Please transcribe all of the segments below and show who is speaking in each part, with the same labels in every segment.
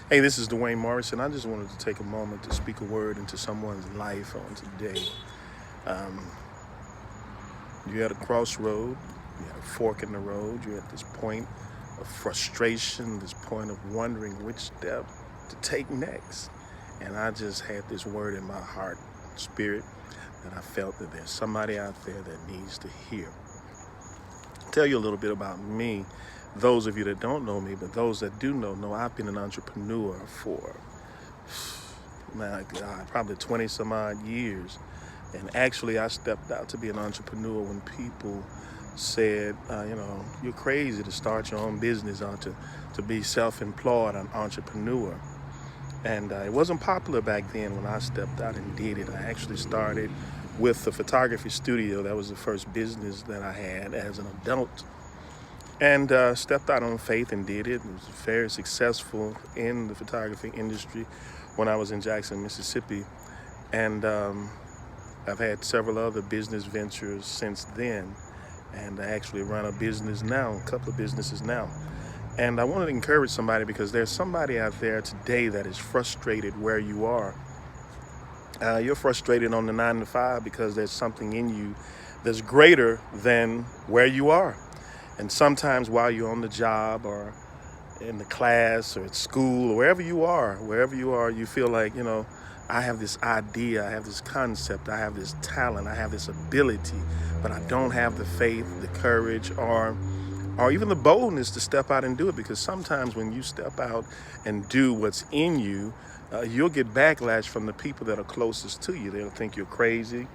Speaker 1: Hey, this is Dwayne Morrison. I just wanted to take a moment to speak a word into someone's life on today. Um, you're at a crossroad, you're at a fork in the road, you're at this point of frustration, this point of wondering which step to take next. And I just had this word in my heart, spirit, that I felt that there's somebody out there that needs to hear. I'll tell you a little bit about me. Those of you that don't know me, but those that do know I've been an entrepreneur for, my God, probably 20 some odd years. And actually, I stepped out to be an entrepreneur when people said, you're crazy to start your own business or to be self-employed, an entrepreneur. And it wasn't popular back then when I stepped out and did it. I actually started with the photography studio. That was the first business that I had as an adult. And stepped out on faith and did it. It was very successful in the photography industry when I was in Jackson, Mississippi. And I've had several other business ventures since then. And I actually run a business now, a couple of businesses now. And I want to encourage somebody because there's somebody out there today that is frustrated where you are. You're frustrated on the 9 to 5 because there's something in you that's greater than where you are. And sometimes while you're on the job or in the class or at school or wherever you are, you feel like, I have this idea, I have this concept, I have this talent, I have this ability, but I don't have the faith, the courage, or even the boldness to step out and do it. Because sometimes when you step out and do what's in you, you'll get backlash from the people that are closest to you. They'll think you're crazy,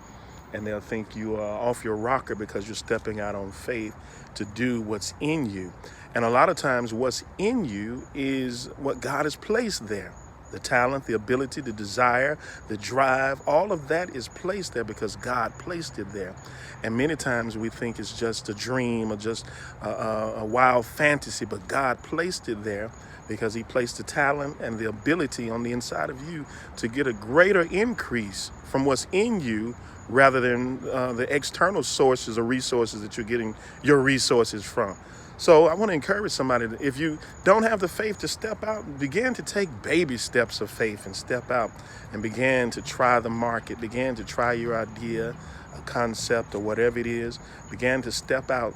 Speaker 1: and they'll think you are off your rocker because you're stepping out on faith to do what's in you. And a lot of times what's in you is what God has placed there. The talent, the ability, the desire, the drive, all of that is placed there because God placed it there. And many times we think it's just a dream or just a wild fantasy, but God placed it there because he placed the talent and the ability on the inside of you to get a greater increase from what's in you rather than the external sources or resources that you're getting your resources from. So I want to encourage somebody that if you don't have the faith to step out, begin to take baby steps of faith and step out and begin to try the market, begin to try your idea, a concept or whatever it is, begin to step out,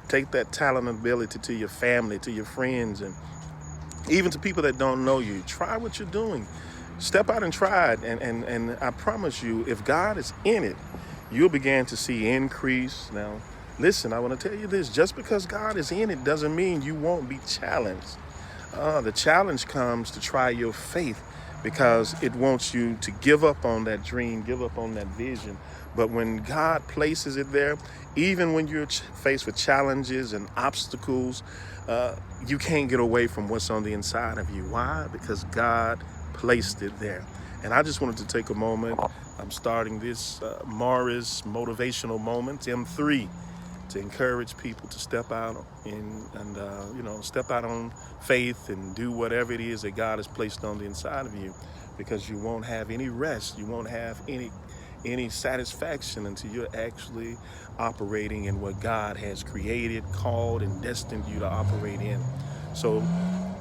Speaker 1: take that talent and ability to your family, to your friends, and even to people that don't know you. Try what you're doing. Step out and try it. And I promise you, if God is in it, you'll begin to see increase. Now, listen, I want to tell you this. Just because God is in it doesn't mean you won't be challenged. The challenge comes to try your faith because it wants you to give up on that dream, give up on that vision. But when God places it there, even when you're faced with challenges and obstacles, you can't get away from what's on the inside of you. Why? Because God placed it there. And I just wanted to take a moment. I'm starting this Morris Motivational Moments, M3, to encourage people to step out and step out on faith and do whatever it is that God has placed on the inside of you, because you won't have any rest. You won't have any satisfaction until you're actually operating in what God has created, called, and destined you to operate in. So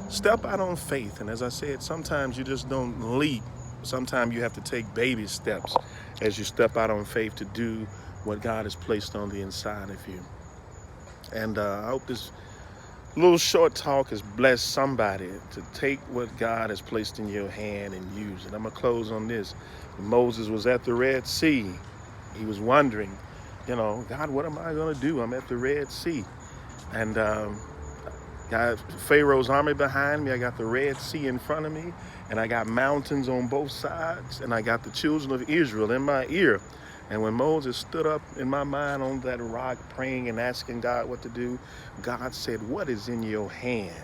Speaker 1: step out on faith. And as I said, sometimes you just don't leap. Sometimes you have to take baby steps as you step out on faith to do what God has placed on the inside of you. And I hope this little short talk has blessed somebody to take what God has placed in your hand and use it. I'm going to close on this. When Moses was at the Red Sea, he was wondering, God, what am I going to do? I'm at the Red Sea. And got Pharaoh's army behind me. I got the Red Sea in front of me. And I got mountains on both sides. And I got the children of Israel in my ear. And when Moses stood up in my mind on that rock praying and asking God what to do, God said, what is in your hand?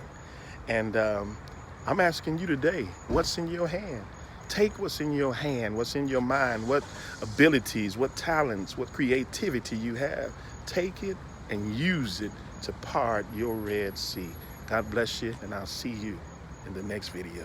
Speaker 1: And I'm asking you today, what's in your hand? Take what's in your hand, what's in your mind, what abilities, what talents, what creativity you have. Take it and use it to part your Red Sea. God bless you, and I'll see you in the next video.